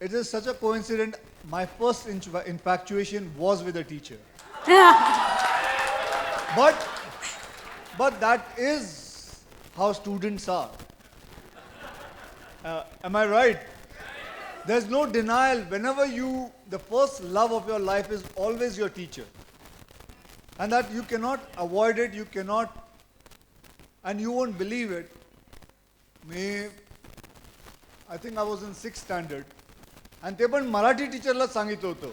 it is such a coincidence. My first infatuation was with a teacher. But, but that is how students are. Am I right? There's no denial. Whenever the first love of your life is always your teacher. And that you cannot avoid it, you cannot, and you won't believe it. I think I was in 6th standard. आणि ते पण मराठी टीचरलाच सांगितलं होतं.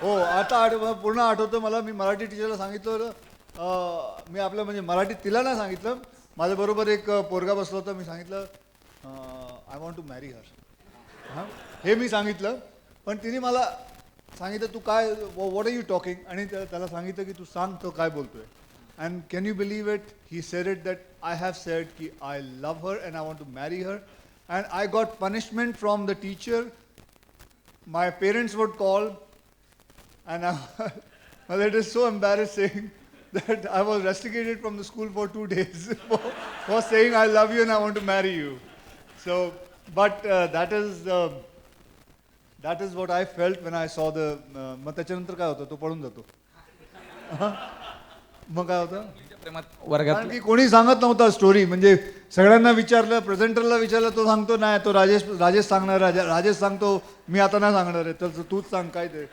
हो, आता पूर्ण आठवतं मला. मी मराठी टीचरला सांगितलं होतं. मी आपलं म्हणजे मराठी तिला नाही सांगितलं. माझ्याबरोबर एक पोरगा बसला होता. मी सांगितलं आय वॉन्ट टू मॅरी हर. हे मी सांगितलं. पण तिने मला सांगितलं तू काय व्हॉट आर यू टॉकिंग. आणि त्याला सांगितलं की तू सांग तो काय बोलतोय. And can you believe it, he said it that I have said की I love her and I want to marry her. And I got punishment from the teacher. My parents would call, and well, it is so embarrassing that I was rusticated from the school for 2 days for saying I love you and I want to marry you. So, but that is what I felt when I saw the. मग त्याच्यानंतर काय होतं, तो पळून जातो. मग काय होतं, प्रेमात वर्गात कारण की कोणी सांगत नव्हता स्टोरी. म्हणजे सगळ्यांना विचारलं, प्रेझेंटरला विचारलं, तो सांगतो नाही, तो राजेश सांगणार. राजेश सांगतो मी आता नाही सांगणार आहे, तर तूच सांग काय ते.